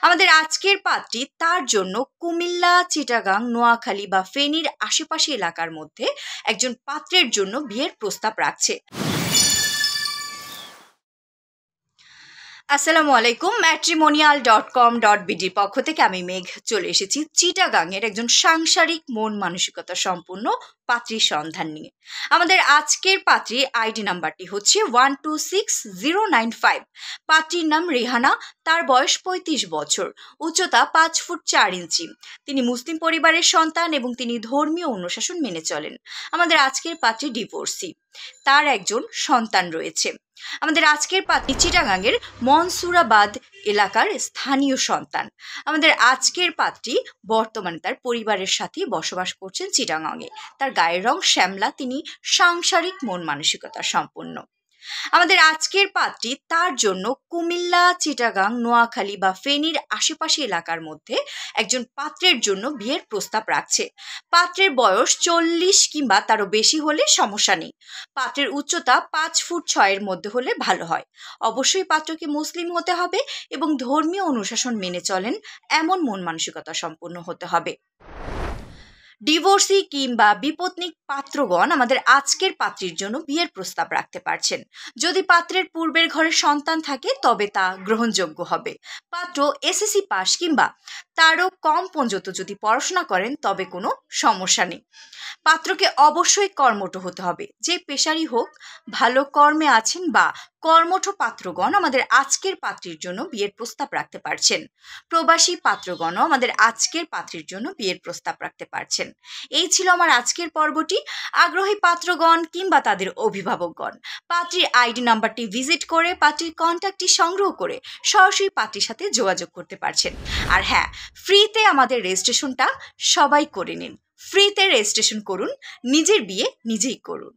আমাদের আজকের পাত্রী তার জন্য কুমিল্লা, চিটাগাং, নোয়াখালী বা ফেনীর আশেপাশে এলাকার মধ্যে একজন পাত্রের জন্য বিয়ের প্রস্তাব রাখছে। আসসালামু আলাইকুম। matrimonial.com.bd পক্ষ থেকে আমি মেঘ চলে এসেছি চিটাগাংয়ের একজন সাংসারিক মন মানসিকতা সম্পূর্ণ পাত্রীর সন্ধান নিয়ে। আমাদের আজকের পাত্রীর আইডি নাম্বারটি হচ্ছে 126095। পাত্রীর নাম রেহানা, তার বয়স 35 বছর, উচ্চতা 5 ফুট 4 ইঞ্চি। তিনি মুসলিম পরিবারের সন্তান এবং তিনি ধর্মীয় অনুশাসন মেনে চলেন। আমাদের আজকের পাত্রী ডিভোর্সি, তার একজন সন্তান রয়েছে। আমাদের আজকের পাত্রী চিটাগাংয়ের মনসুরাবাদ এলাকার স্থানীয় সন্তান। আমাদের আজকের পাত্রী বর্তমানে তার পরিবারের সাথে বসবাস করছেন চিটাগাংয়ে। তার গায়ের রং শ্যামলা, তিনি সাংসারিক মন মানসিকতা সম্পন্ন। আমাদের আজকের পাত্রী তার জন্য কুমিল্লা, চিটাগাং, নোয়াখালী বা ফেনীর আশেপাশে এলাকার মধ্যে একজন পাত্রের জন্য বিয়ের প্রস্তাব রাখছে। পাত্রের বয়স 40 কিংবা তারও বেশি হলে সমস্যা নেই। পাত্রের উচ্চতা 5 ফুট 6 মধ্যে হলে ভালো হয়। অবশ্যই পাত্রকে মুসলিম হতে হবে এবং ধর্মীয় অনুশাসন মেনে চলেন এমন মন মানসিকতা সম্পন্ন হতে হবে। ডিভোর্সি কিংবা বিপত্নিক পাত্রগণ আমাদের আজকের পাত্রীর জন্য বিয়ের প্রস্তাব রাখতে পারছেন। যদি পাত্রের পূর্বের ঘরে সন্তান থাকে তবে তা গ্রহণযোগ্য হবে। পাত্র এসএসসি পাস কিংবা তারও কম পর্যন্ত যদি পড়াশোনা করেন তবে কোনো সমস্যা নেই। পাত্রকে অবশ্যই কর্মঠ হতে হবে, যে পেশারই হোক। ভালো কর্মে আছেন বা কর্মঠ পাত্রগণ আমাদের আজকের পাত্রীর জন্য বিয়ের প্রস্তাব রাখতে পারছেন। প্রবাসী পাত্রগণও আমাদের আজকের পাত্রীর জন্য বিয়ের প্রস্তাব রাখতে পারছেন। এই ছিল আমার আজকের পর্বটি। আগ্রহী পাত্রগণ কিংবা তাদের অভিভাবকগণ পাত্রীর আইডি নাম্বারটি ভিজিট করে পাত্রীর কন্ট্যাক্টটি সংগ্রহ করে সরাসরি পাত্রীর সাথে যোগাযোগ করতে পারছেন। আর হ্যাঁ, ফ্রিতে আমাদের রেজিস্ট্রেশনটা সবাই করে নিন। ফ্রিতে রেজিস্ট্রেশন করুন, নিজের বিয়ে নিজেই করুন।